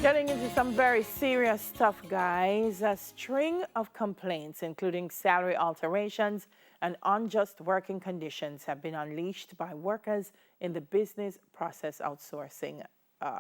Getting into some very serious stuff, guys. A string of complaints, including salary alterations and unjust working conditions, have been unleashed by workers in the business process outsourcing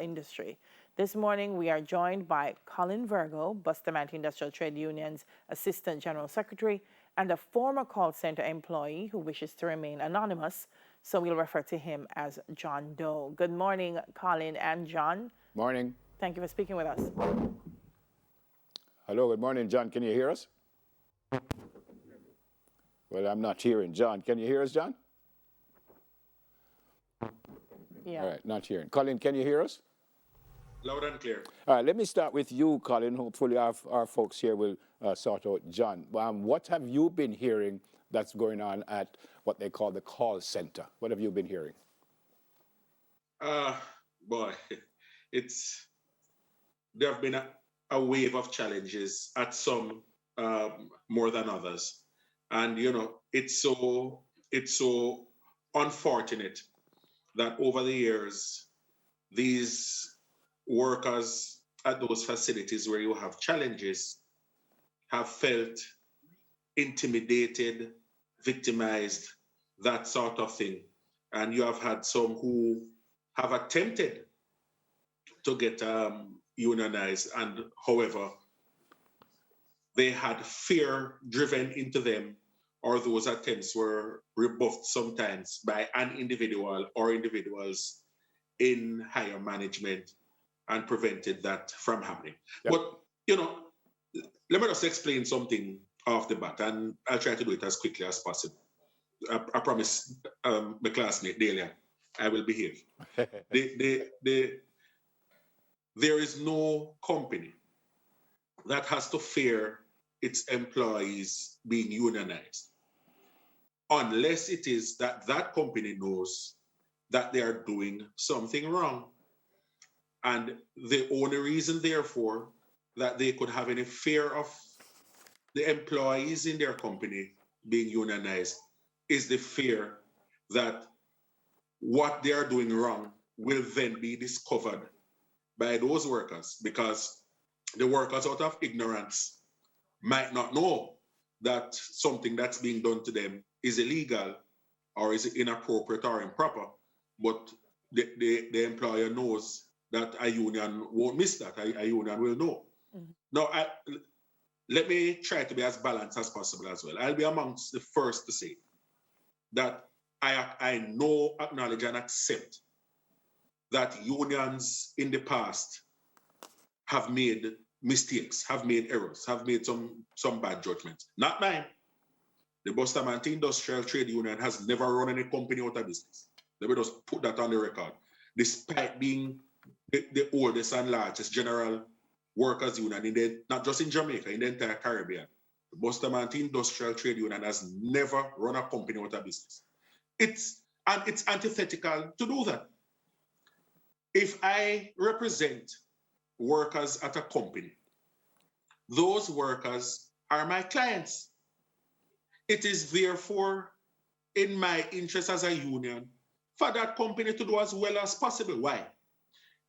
industry. This morning, we are joined by Collin Virgo, Bustamante Industrial Trade Union's Assistant General Secretary, and a former call center employee who wishes to remain anonymous, so we'll refer to him as John Doe. Good morning, Collin and John. Morning. Thank you for speaking with us. Hello, good morning, John. Can you hear us? Well, I'm not hearing John. Can you hear us, John? Yeah. All right, not hearing. Collin, can you hear us? Loud and clear. All right, let me start with you, Collin. Hopefully our folks here will sort out John. What have you been hearing that's going on at what they call the call center? What have you been hearing? Boy, there have been a wave of challenges at some more than others. And, you know, it's so unfortunate that over the years, these workers at those facilities where you have challenges have felt intimidated, victimized, that sort of thing. And you have had some who have attempted to get unionized, and however, they had fear driven into them, or those attempts were rebuffed sometimes by an individual or individuals in higher management and prevented that from happening. Yep. But, you know, let me just explain something off the bat, and I'll try to do it as quickly as possible. I promise my classmate Delia, I will behave. There is no company that has to fear its employees being unionized, unless it is that that company knows that they are doing something wrong. And the only reason, therefore, that they could have any fear of the employees in their company being unionized is the fear that what they are doing wrong will then be discovered by those workers, because the workers, out of ignorance, might not know that something that's being done to them is illegal or is inappropriate or improper, but the employer knows that a union won't miss that. A union will know. Mm-hmm. Now, let me try to be as balanced as possible as well. I'll be amongst the first to say that I know, acknowledge, and accept that unions in the past have made mistakes, have made errors, have made some bad judgments. Not mine. The Bustamante Industrial Trade Union has never run any company out of business. Let me just put that on the record. Despite being the oldest and largest general workers union, not just in Jamaica, in the entire Caribbean, the Bustamante Industrial Trade Union has never run a company out of business. It's antithetical to do that. If I represent workers at a company, those workers are my clients. It is therefore in my interest as a union for that company to do as well as possible. Why?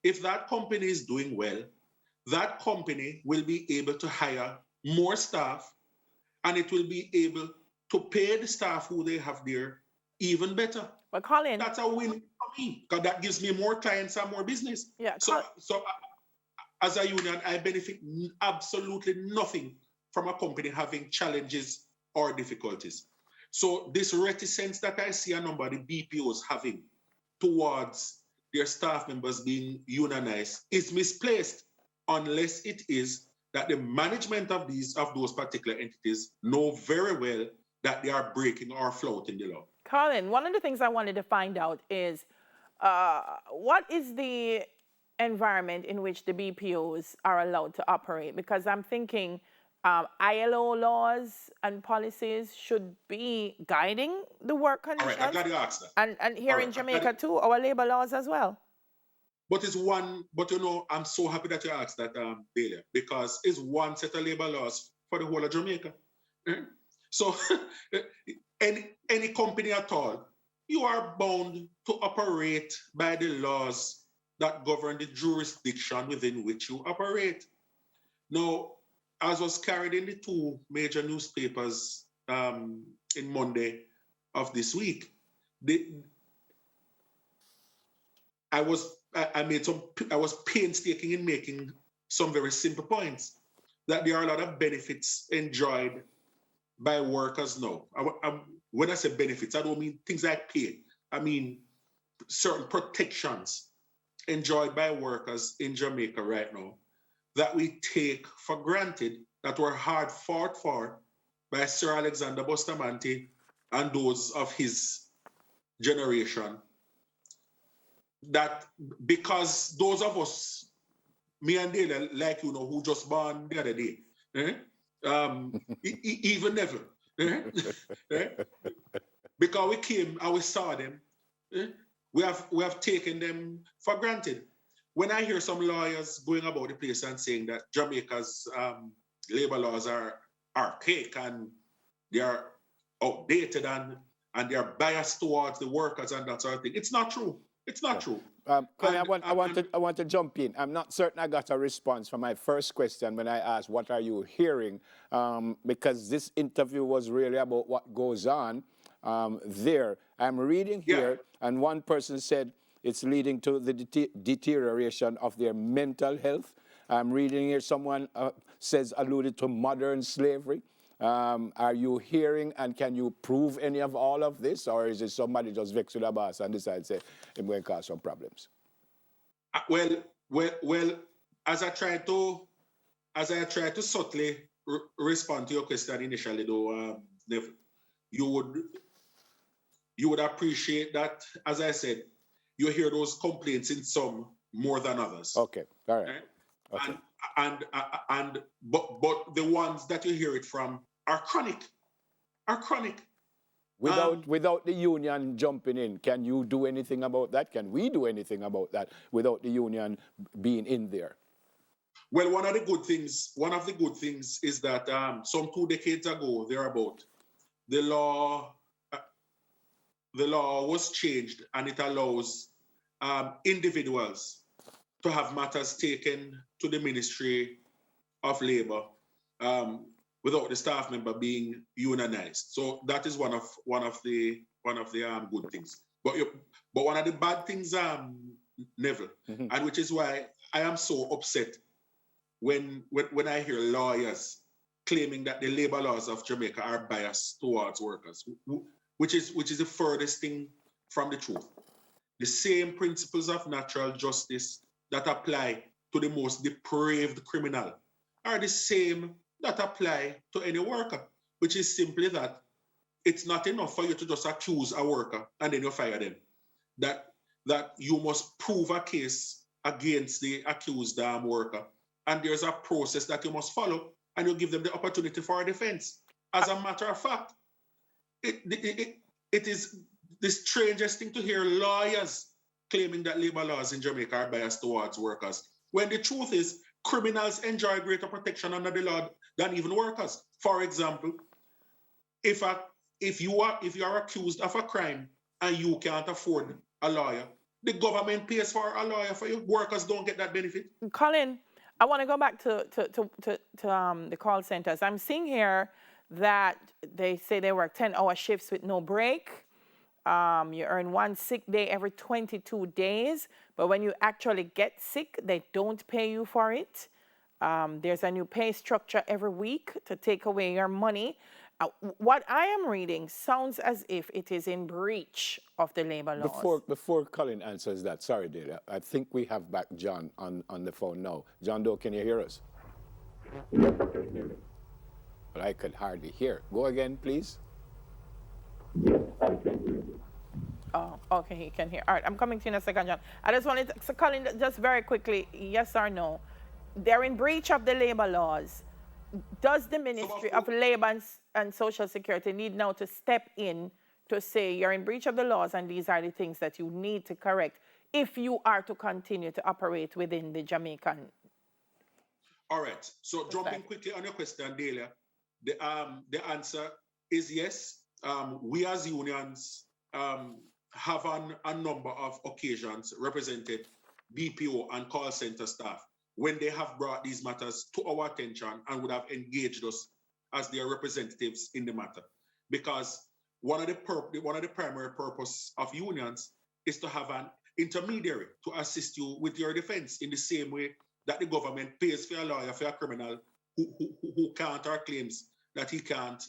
If that company is doing well, that company will be able to hire more staff, and it will be able to pay the staff who they have there even better. But Collin, that's a win for me, because that gives me more clients and more business. Yeah. So as a union, I benefit absolutely nothing from a company having challenges or difficulties. So this reticence that I see a number of the BPOs having towards their staff members being unionized is misplaced, unless it is that the management of those particular entities know very well that they are breaking or flouting the law. Collin, one of the things I wanted to find out is what is the environment in which the BPOs are allowed to operate? Because I'm thinking ILO laws and policies should be guiding the work conditions. All right, I'm glad you asked that. And here in Jamaica too, our labor laws as well. But you know, I'm so happy that you asked that, Delia, because it's one set of labor laws for the whole of Jamaica. So any company at all, you are bound to operate by the laws that govern the jurisdiction within which you operate. Now, as was carried in the two major newspapers in Monday of this week, I was painstaking in making some very simple points that there are a lot of benefits enjoyed by workers now. When I say benefits, I don't mean things like pay. I mean certain protections enjoyed by workers in Jamaica right now that we take for granted, that were hard fought for by Sir Alexander Bustamante and those of his generation. That because those of us, me and Dale, like you know, who just born the other day, even never, because we came and we saw them, we have taken them for granted. When I hear some lawyers going about the place and saying that Jamaica's labor laws are archaic and they are outdated and they are biased towards the workers and that sort of thing, it's not true. It's not true. Collin, I want to jump in. I'm not certain I got a response from my first question when I asked, what are you hearing? Because this interview was really about what goes on there. I'm reading here, and one person said it's leading to the deterioration of their mental health. I'm reading here, someone alluded to modern slavery. Are you hearing, and can you prove any of all of this, or is it somebody just vexed with a boss and decides say I'm going to cause some problems? Well, as I try to subtly respond to your question initially, though, you would appreciate that, as I said, you hear those complaints in some more than others. Okay, all right. Okay. But the ones that you hear it from are chronic. Without the union jumping in, can you do anything about that? Can we do anything about that without the union being in there? Well, one of the good things is that some 2 decades ago, thereabout, the law was changed, and it allows individuals to have matters taken to the Ministry of Labour without the staff member being unionized. So that is one of the good things. But one of the bad things, Neville, and which is why I am so upset when I hear lawyers claiming that the labor laws of Jamaica are biased towards workers, which is the furthest thing from the truth. The same principles of natural justice that apply to the most depraved criminal are the same that apply to any worker, which is simply that it's not enough for you to just accuse a worker and then you fire them. That you must prove a case against the accused worker, and there's a process that you must follow, and you give them the opportunity for a defense. As a matter of fact, it is the strangest thing to hear lawyers claiming that labor laws in Jamaica are biased towards workers, when the truth is criminals enjoy greater protection under the law than even workers. For example, if you are accused of a crime and you can't afford a lawyer, the government pays for a lawyer for you. Workers don't get that benefit. Collin, I want to go back to the call centers. I'm seeing here that they say they work 10-hour shifts with no break. You earn 1 sick day every 22 days, but when you actually get sick, they don't pay you for it. There's a new pay structure every week to take away your money. What I am reading sounds as if it is in breach of the labor laws. Before Collin answers that, sorry, Dale, I think we have back John on the phone now. John Doe, can you hear us? Yes, I can hear you. But I could hardly hear. Go again, please. Yes, I can hear you. Oh, okay, he can hear. All right, I'm coming to you in a second, John. I just wanted to, so Collin, just very quickly, yes or no? They're in breach of the labor laws. Does the Ministry of Labor and Social Security need now to step in to say you're in breach of the laws and these are the things that you need to correct if you are to continue to operate within the Jamaican? All right. So jumping quickly on your question, Delia, the answer is yes. We as unions have on a number of occasions represented BPO and call center staff when they have brought these matters to our attention and would have engaged us as their representatives in the matter. Because one of the primary purpose of unions is to have an intermediary to assist you with your defense in the same way that the government pays for a lawyer for a criminal who can't or claims that he can't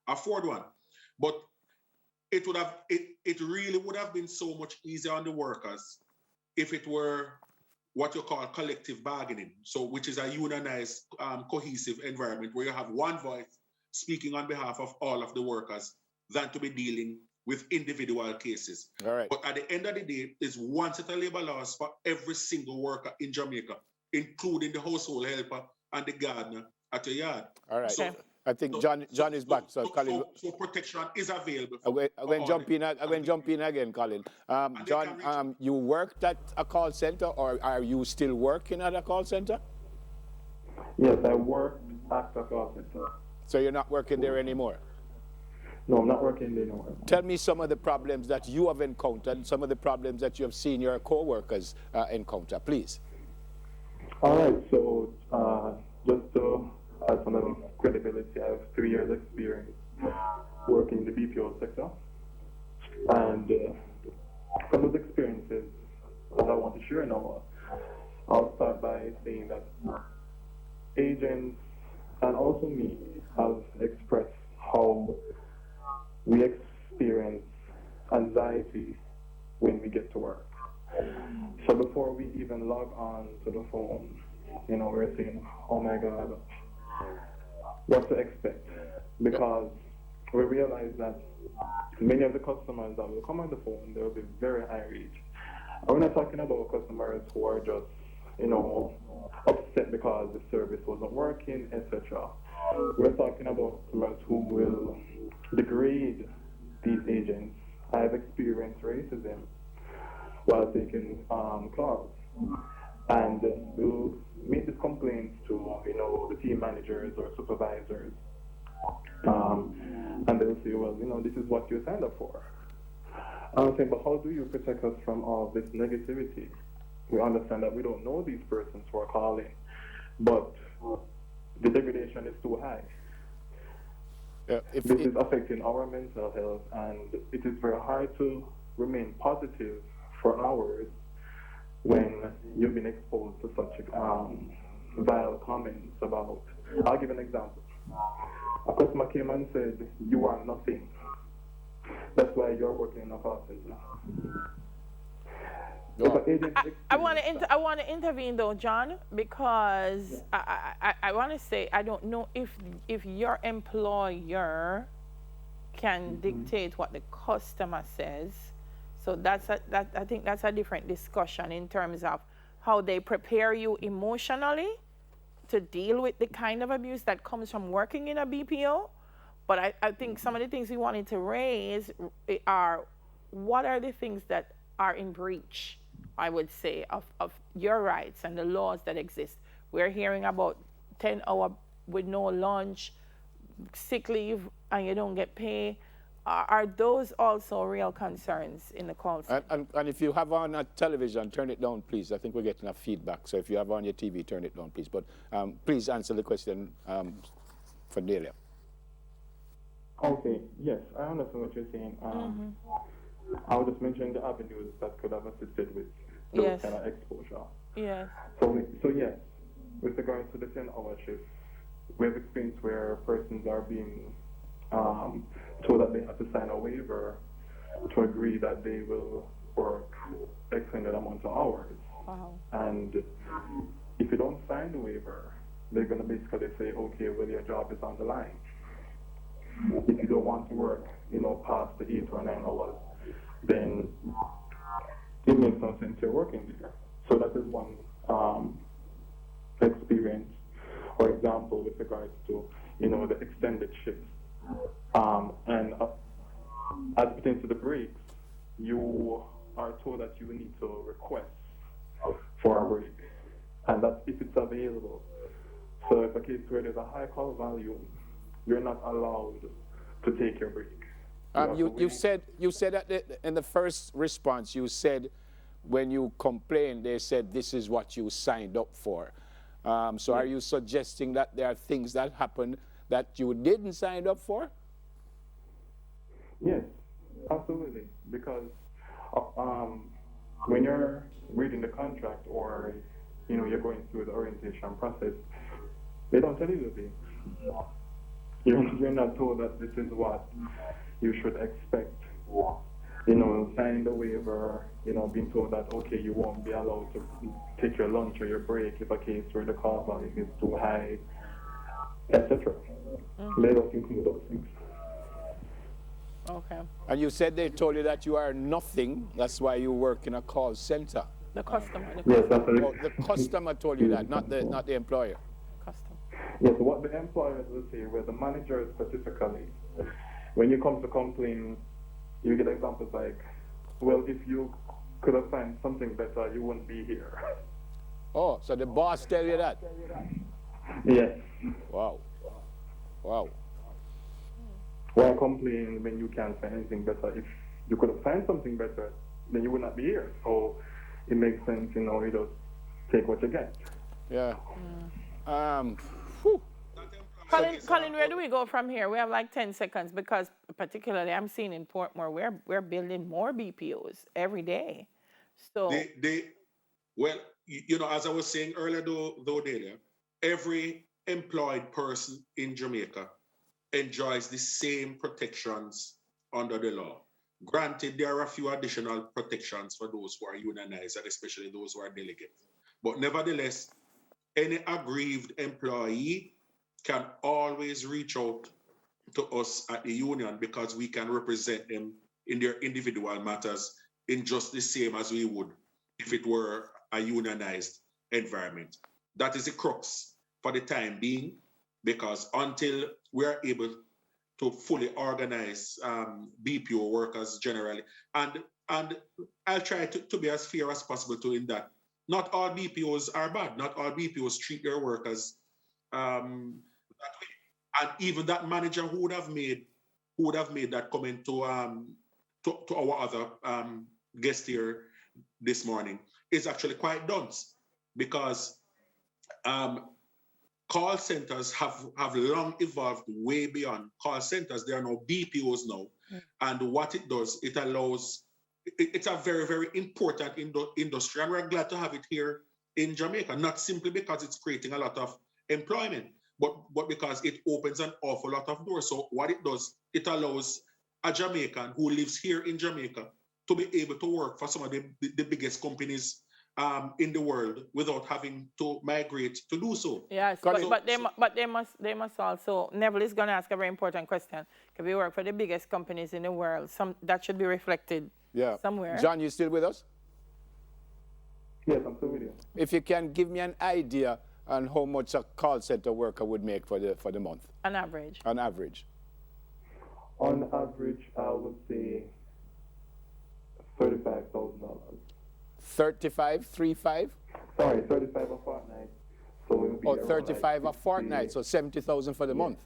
afford one. But it really would have been so much easier on the workers if it were what you call collective bargaining, so which is a unionized, cohesive environment where you have one voice speaking on behalf of all of the workers than to be dealing with individual cases. All right. But at the end of the day, it's one set of labor laws for every single worker in Jamaica, including the household helper and the gardener at your yard. All right. Okay. I think John is back. So Collin, so protection is available. I'm going to jump in again, Collin. John, you worked at a call center, or are you still working at a call center? Yes, I worked at a call center. So you're not working there anymore? No, I'm not working there anymore. Tell me some of the problems that you have encountered, some of the problems that you have seen your co-workers encounter, please. All right, so just to add some of the credibility, I have 3 years experience working in the BPO sector. And from those experiences that I want to share now, I'll start by saying that agents and also me have expressed how we experience anxiety when we get to work. So before we even log on to the phone, we're saying, oh my God, what to expect? Because we realize that many of the customers that will come on the phone, they will be very irate. And we're not talking about customers who are just, upset because the service wasn't working, etc. We're talking about customers who will degrade these agents. I have experienced racism while taking calls. And we'll make these complaints to, the team managers or supervisors. And they'll say, well, this is what you signed up for. I'm saying, but how do you protect us from all this negativity? We understand that we don't know these persons who are calling, but the degradation is too high. This is affecting our mental health, and it is very hard to remain positive for hours when you've been exposed to such vile comments about. I'll give an example. A customer came and said, "You are nothing. That's why you're working in a call center." I want to intervene though, John, because I want to say I don't know if your employer can dictate what the customer says. So I think that's a different discussion in terms of how they prepare you emotionally to deal with the kind of abuse that comes from working in a BPO. But I think some of the things we wanted to raise are, what are the things that are in breach, I would say, of your rights and the laws that exist. We're hearing about 10 hours with no lunch, sick leave, and you don't get pay. Are those also real concerns in the call center? And if you have on a television, turn it down, please. I think we're getting a feedback. So if you have on your TV, turn it down, please. But please answer the question for Delia. Okay, yes, I understand what you're saying. I was just mentioning the avenues that could have assisted with those kind of exposure. Yes. So yes, with regards to the 10-hour shift, we have experienced where persons are being told that they have to sign a waiver to agree that they will work extended amount of hours. Wow. And if you don't sign the waiver, they're going to basically say, okay, well, your job is on the line. If you don't want to work, past the 8 or 9 hours, then it makes no sense you're working there. So that is one experience or example with regards to, the extended shifts. And as it pertains to the breaks, you are told that you need to request for a break, and that's if it's available. So if a case where there's a high call volume, you're not allowed to take your break. You said in the first response, you said when you complained, they said this is what you signed up for. So are you suggesting that there are things that happened that you didn't sign up for? Yes, absolutely. Because when you're reading the contract or you're going through the orientation process, they don't tell you the thing. You're not told that this is what you should expect. Signing the waiver, being told that, okay, you won't be allowed to take your lunch or your break if a case where the cost value is too high, etc. They don't include those things. Okay. And you said they told you that you are nothing, that's why you work in a call center. The customer. Yes, that's Oh, the customer told you that, not the employer. Customer. Yes, what the employers will say, where the manager specifically, when you come to complain, you get examples like, well, if you could have found something better, you wouldn't be here. Oh, so the boss tell you that? Yes. Wow. Wow. Why complain when you can't find anything better? If you could have found something better, then you would not be here. So it makes sense, you just take what you get. Yeah. Collin, where do we go from here? We have like 10 seconds because particularly I'm seeing in Portmore, we're building more BPOs every day. So Well, as I was saying earlier, though, Delia, every employed person in Jamaica enjoys the same protections under the law. Granted, there are a few additional protections for those who are unionized, and especially those who are delegates. But nevertheless, any aggrieved employee can always reach out to us at the union because we can represent them in their individual matters in just the same as we would if it were a unionized environment. That is the crux for the time being, because until we are able to fully organize BPO workers generally, and I'll try to be as fair as possible to in that not all BPOs are bad. Not all BPOs treat their workers that way. And even that manager who would have made that comment to our other guest here this morning is actually quite dunce, because call centers have long evolved way beyond call centers. There are no BPOs now. And what it does, it allows, it's a very, very important industry. And we're glad to have it here in Jamaica, not simply because it's creating a lot of employment, but because it opens an awful lot of doors. So what it does, it allows a Jamaican who lives here in Jamaica to be able to work for some of the biggest companies in the world without having to migrate to do so. yes, but they must also. Neville is going to ask a very important question. If we work for the biggest companies in the world, that should be reflected somewhere. John, you still with us? Yes, I'm still with you. If you can give me an idea on how much a call center worker would make for the month. On average. On average. On average, I would say $35,000. 35, 35? Sorry, 35 a fortnight. So it would be 35 a fortnight, so 70,000 for the month.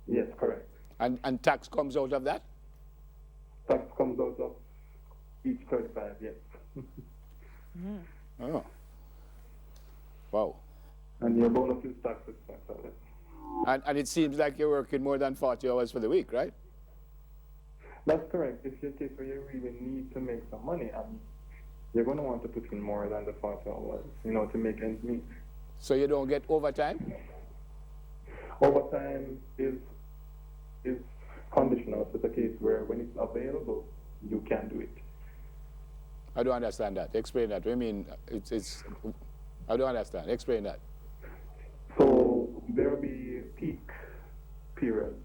Yes, correct. And tax comes out of that? Tax comes out of each 35, yes. Oh. Wow. And your bonus is tax expense. And it seems like you're working more than 40 hours for the week, right? That's correct. If you're a case where you really need to make some money, you're going to want to put in more than the 40 hours, to make ends meet. So you don't get overtime? Overtime is conditional. It's a case where when it's available, you can do it. I don't understand that. Explain that. I mean, I don't understand. Explain that. So there will be peak periods,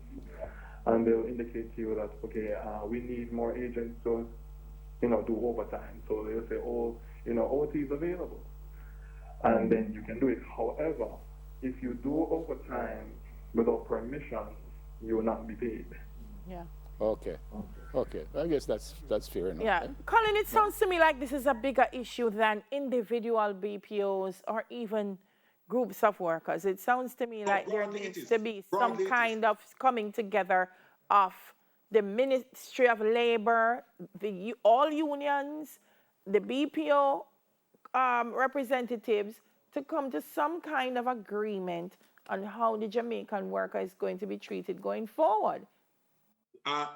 and they'll indicate to you that, okay, we need more agents to, do overtime. So they'll say, OT is available, and then you can do it. However, if you do overtime without permission, you will not be paid. Yeah. Okay. I guess that's fair enough. Yeah. Collin, it sounds to me like this is a bigger issue than individual BPOs or even groups of workers. It sounds to me like there needs to be some kind of coming together of the Ministry of Labor, all unions, the BPO representatives to come to some kind of agreement on how the Jamaican worker is going to be treated going forward.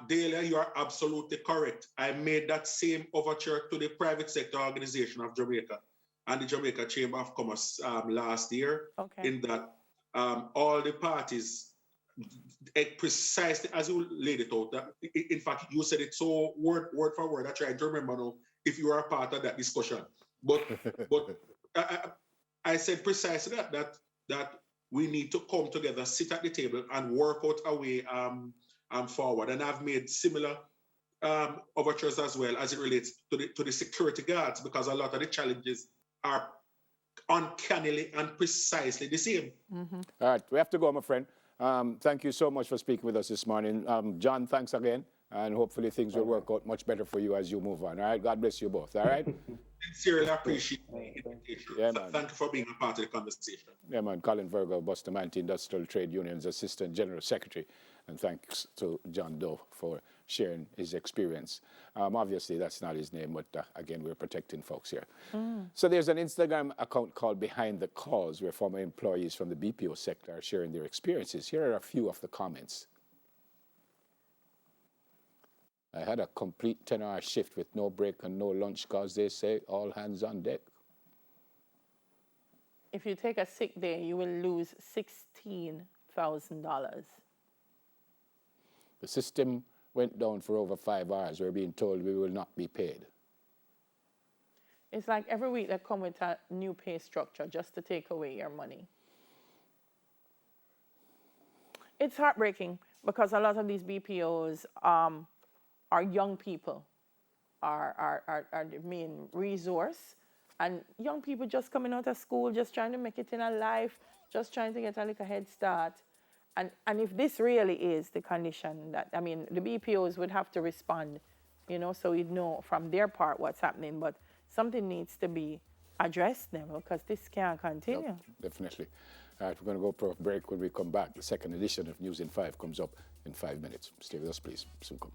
Delia, you are absolutely correct. I made that same overture to the private sector organization of Jamaica and the Jamaica Chamber of Commerce last year, Okay. in that all the parties, precisely as you laid it out, that, in fact, you said it so word for word. I try to remember now if you are a part of that discussion. But I said precisely that we need to come together, sit at the table, and work out a way forward. And I've made similar overtures as well as it relates to the security guards, because a lot of the challenges are uncannily and precisely the same. Mm-hmm. All right, we have to go, my friend. Thank you so much for speaking with us this morning. John, thanks again, and hopefully things will work out much better for you as you move on. All right, God bless you both. All right. Sincerely appreciate the invitation. Yeah, man. Thank you for being a part of the conversation. Yeah, man. Collin Virgo, Bustamante Industrial Trade Union's Assistant General Secretary. And thanks to John Doe for sharing his experience. Obviously, that's not his name, but again, we're protecting folks here. So there's an Instagram account called Behind the Calls, where former employees from the BPO sector are sharing their experiences. Here are a few of the comments. I had a complete 10-hour shift with no break and no lunch because they say all hands on deck. If you take a sick day, you will lose $16,000. The system went down for over 5 hours. We're being told we will not be paid. It's like every week they come with a new pay structure just to take away your money. It's heartbreaking because a lot of these BPOs are young people, are the main resource. And young people just coming out of school, just trying to make it in a life, just trying to get a little head start. And if this really is the condition that, I mean, the BPOs would have to respond, you know, so we'd know from their part what's happening. But something needs to be addressed now because this can't continue. Yep, definitely. All right, we're going to go for a break. When we come back, the second edition of News in 5 comes up in 5 minutes. Stay with us, please. Soon come.